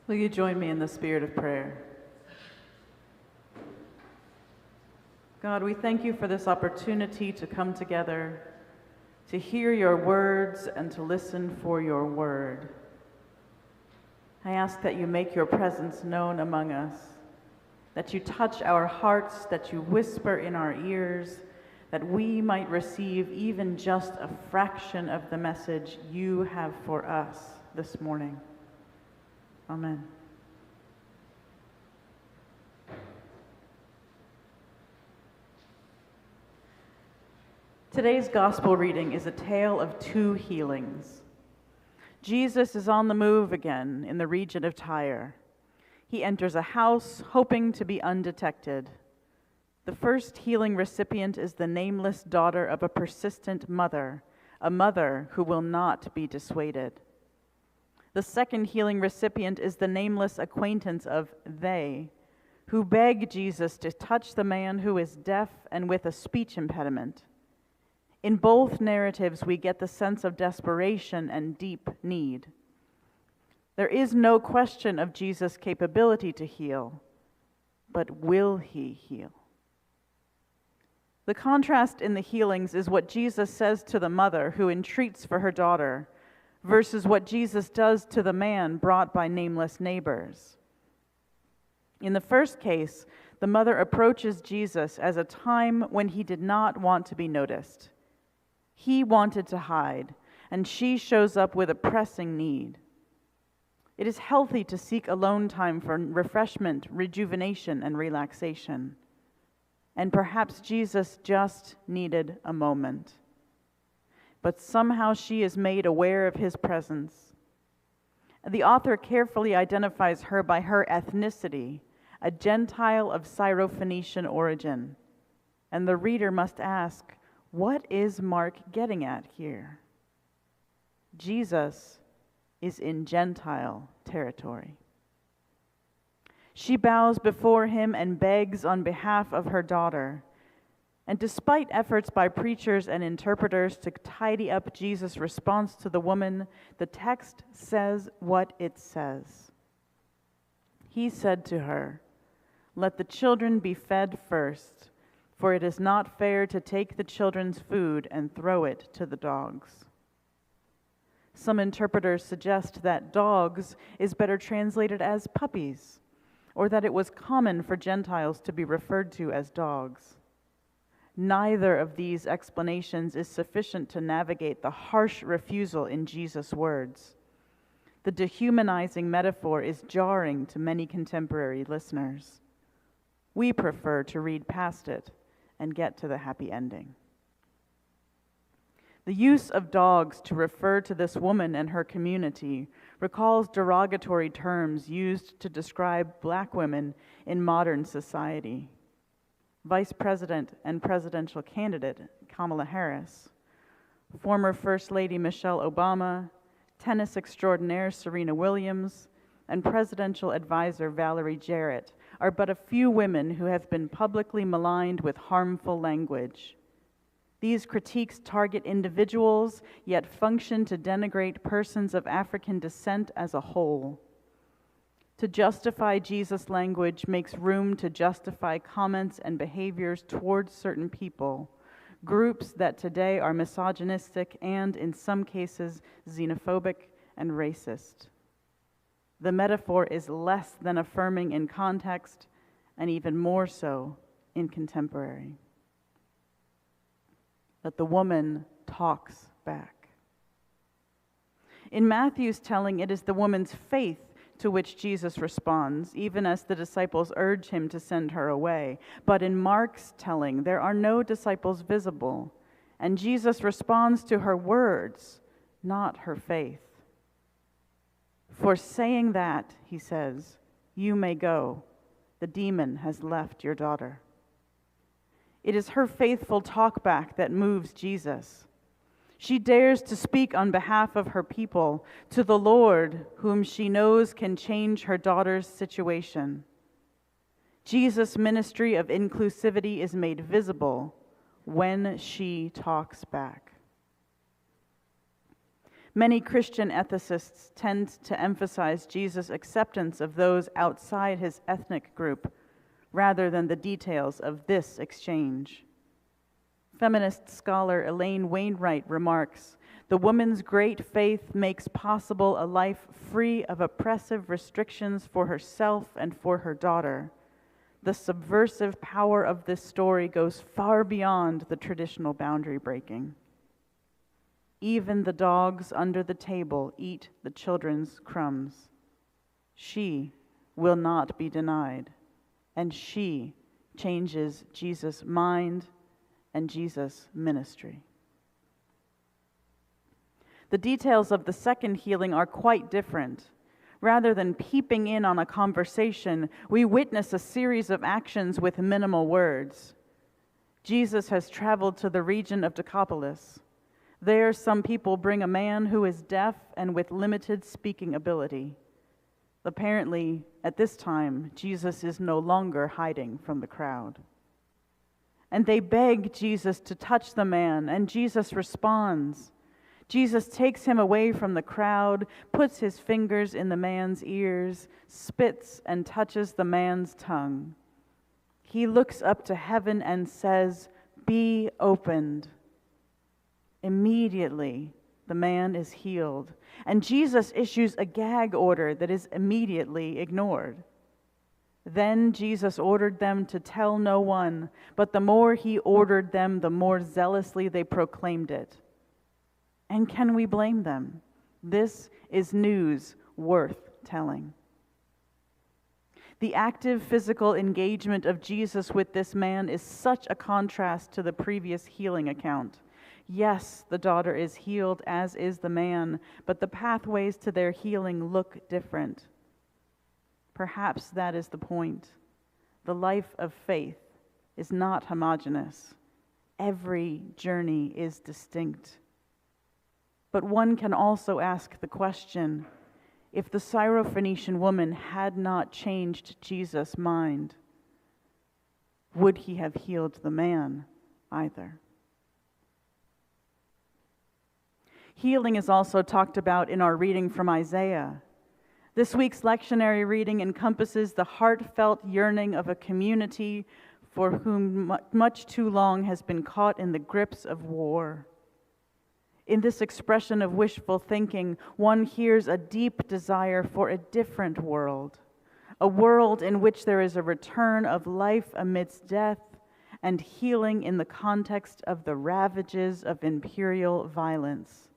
Will you join me in the spirit of prayer? God, we thank you for this opportunity to come together, to hear your words and to listen for your word. I ask that you make your presence known among us, that you touch our hearts, that you whisper in our ears, that we might receive even just a fraction of the message you have for us this morning. Amen. Today's gospel reading is a tale of two healings. Jesus is on the move again in the region of Tyre. He enters a house hoping to be undetected. The first healing recipient is the nameless daughter of a persistent mother, a mother who will not be dissuaded. The second healing recipient is the nameless acquaintance of they, who beg Jesus to touch the man who is deaf and with a speech impediment. In both narratives, we get the sense of desperation and deep need. There is no question of Jesus' capability to heal, but will he heal? The contrast in the healings is what Jesus says to the mother who entreats for her daughter, versus what Jesus does to the man brought by nameless neighbors. In the first case, the mother approaches Jesus as a time when he did not want to be noticed. He wanted to hide, and she shows up with a pressing need. It is healthy to seek alone time for refreshment, rejuvenation, and relaxation. And perhaps Jesus just needed a moment. But somehow she is made aware of his presence. The author carefully identifies her by her ethnicity, a Gentile of Syrophoenician origin. And the reader must ask, what is Mark getting at here? Jesus is in Gentile territory. She bows before him and begs on behalf of her daughter. And despite efforts by preachers and interpreters to tidy up Jesus' response to the woman, the text says what it says. He said to her, "Let the children be fed first, for it is not fair to take the children's food and throw it to the dogs." Some interpreters suggest that dogs is better translated as puppies, or that it was common for Gentiles to be referred to as dogs. Neither of these explanations is sufficient to navigate the harsh refusal in Jesus' words. The dehumanizing metaphor is jarring to many contemporary listeners. We prefer to read past it and get to the happy ending. The use of dogs to refer to this woman and her community recalls derogatory terms used to describe black women in modern society. Vice President and presidential candidate Kamala Harris, former First Lady Michelle Obama, tennis extraordinaire Serena Williams, and presidential advisor Valerie Jarrett are but a few women who have been publicly maligned with harmful language. These critiques target individuals, yet function to denigrate persons of African descent as a whole. To justify Jesus' language makes room to justify comments and behaviors towards certain people, groups that today are misogynistic and, in some cases, xenophobic and racist. The metaphor is less than affirming in context, and even more so in contemporary. But the woman talks back. In Matthew's telling, it is the woman's faith to which Jesus responds, even as the disciples urge him to send her away. But in Mark's telling, there are no disciples visible, and Jesus responds to her words, not her faith. For saying that, he says, "You may go. The demon has left your daughter." It is her faithful talkback that moves Jesus. She dares to speak on behalf of her people to the Lord, whom she knows can change her daughter's situation. Jesus' ministry of inclusivity is made visible when she talks back. Many Christian ethicists tend to emphasize Jesus' acceptance of those outside his ethnic group rather than the details of this exchange. Feminist scholar Elaine Wainwright remarks, "The woman's great faith makes possible a life free of oppressive restrictions for herself and for her daughter. The subversive power of this story goes far beyond the traditional boundary breaking. Even the dogs under the table eat the children's crumbs. She will not be denied, and she changes Jesus' mind and Jesus' ministry." The details of the second healing are quite different. Rather than peeping in on a conversation, we witness a series of actions with minimal words. Jesus has traveled to the region of Decapolis. There, some people bring a man who is deaf and with limited speaking ability. Apparently, at this time, Jesus is no longer hiding from the crowd. And they beg Jesus to touch the man, and Jesus responds. Jesus takes him away from the crowd, puts his fingers in the man's ears, spits and touches the man's tongue. He looks up to heaven and says, "Be opened." Immediately, the man is healed, and Jesus issues a gag order that is immediately ignored. Then Jesus ordered them to tell no one, but the more he ordered them, the more zealously they proclaimed it. And can we blame them? This is news worth telling. The active physical engagement of Jesus with this man is such a contrast to the previous healing account. Yes, the daughter is healed, as is the man, but the pathways to their healing look different. Perhaps that is the point. The life of faith is not homogeneous. Every journey is distinct. But one can also ask the question, if the Syrophoenician woman had not changed Jesus' mind, would he have healed the man either? Healing is also talked about in our reading from Isaiah. This week's lectionary reading encompasses the heartfelt yearning of a community for whom much too long has been caught in the grips of war. In this expression of wishful thinking, one hears a deep desire for a different world, a world in which there is a return of life amidst death and healing in the context of the ravages of imperial violence.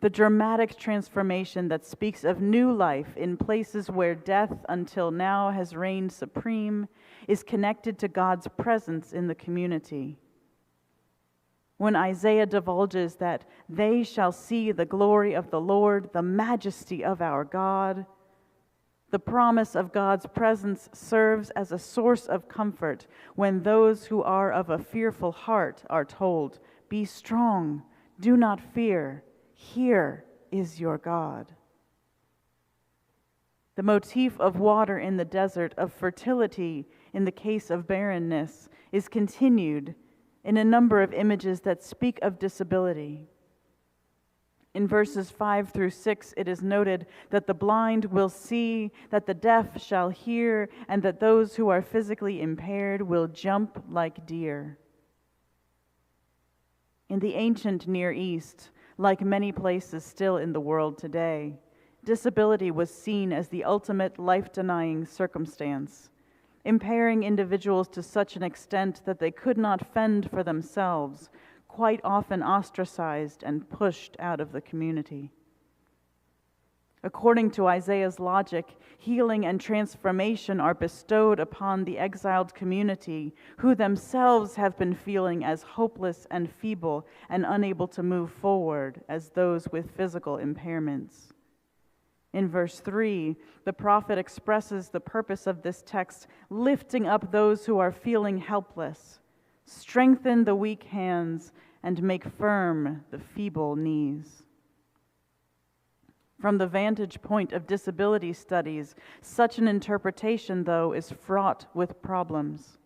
The dramatic transformation that speaks of new life in places where death until now has reigned supreme is connected to God's presence in the community. When Isaiah divulges that they shall see the glory of the Lord, the majesty of our God, the promise of God's presence serves as a source of comfort when those who are of a fearful heart are told, "Be strong, do not fear, here is your God." The motif of water in the desert, of fertility in the case of barrenness, is continued in a number of images that speak of disability. In verses 5 through 6, it is noted that the blind will see, that the deaf shall hear, and that those who are physically impaired will jump like deer. In the ancient Near East, like many places still in the world today, disability was seen as the ultimate life-denying circumstance, impairing individuals to such an extent that they could not fend for themselves, quite often ostracized and pushed out of the community. According to Isaiah's logic, healing and transformation are bestowed upon the exiled community who themselves have been feeling as hopeless and feeble and unable to move forward as those with physical impairments. In verse 3, the prophet expresses the purpose of this text, lifting up those who are feeling helpless, strengthen the weak hands, and make firm the feeble knees. From the vantage point of disability studies, such an interpretation, though, is fraught with problems.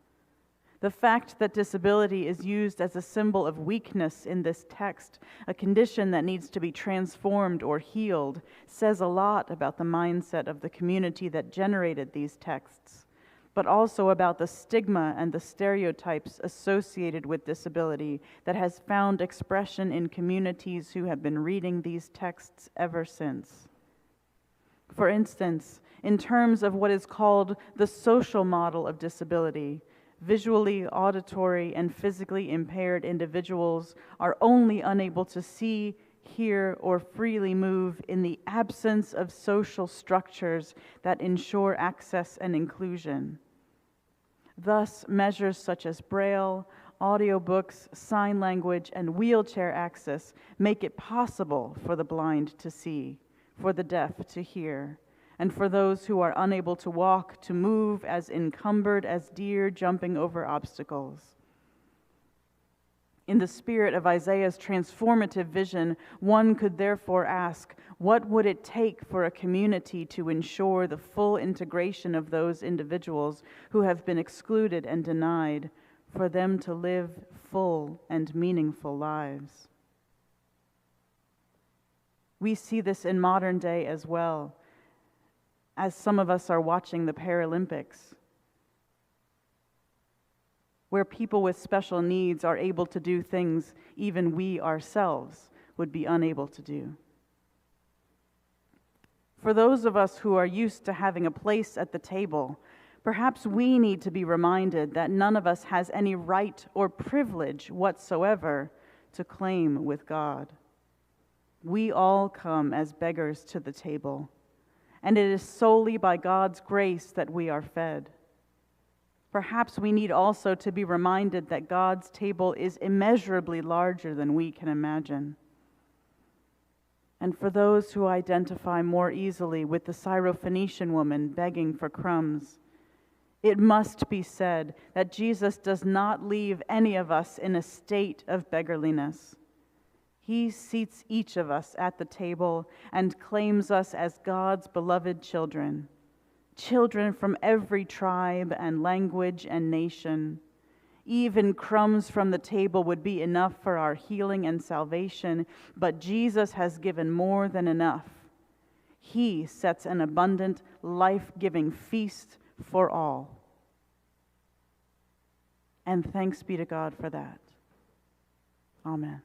The fact that disability is used as a symbol of weakness in this text, a condition that needs to be transformed or healed, says a lot about the mindset of the community that generated these texts, but also about the stigma and the stereotypes associated with disability that has found expression in communities who have been reading these texts ever since. For instance, in terms of what is called the social model of disability, visually, auditory, and physically impaired individuals are only unable to see, hear, or freely move in the absence of social structures that ensure access and inclusion. Thus, measures such as Braille, audiobooks, sign language, and wheelchair access make it possible for the blind to see, for the deaf to hear, and for those who are unable to walk to move as encumbered as deer jumping over obstacles. In the spirit of Isaiah's transformative vision, one could therefore ask, what would it take for a community to ensure the full integration of those individuals who have been excluded and denied, for them to live full and meaningful lives? We see this in modern day as well, as some of us are watching the Paralympics, where people with special needs are able to do things even we ourselves would be unable to do. For those of us who are used to having a place at the table, perhaps we need to be reminded that none of us has any right or privilege whatsoever to claim with God. We all come as beggars to the table, and it is solely by God's grace that we are fed. Perhaps we need also to be reminded that God's table is immeasurably larger than we can imagine. And for those who identify more easily with the Syrophoenician woman begging for crumbs, it must be said that Jesus does not leave any of us in a state of beggarliness. He seats each of us at the table and claims us as God's beloved children, children from every tribe and language and nation. Even crumbs from the table would be enough for our healing and salvation, but Jesus has given more than enough. He sets an abundant, life-giving feast for all. And thanks be to God for that. Amen.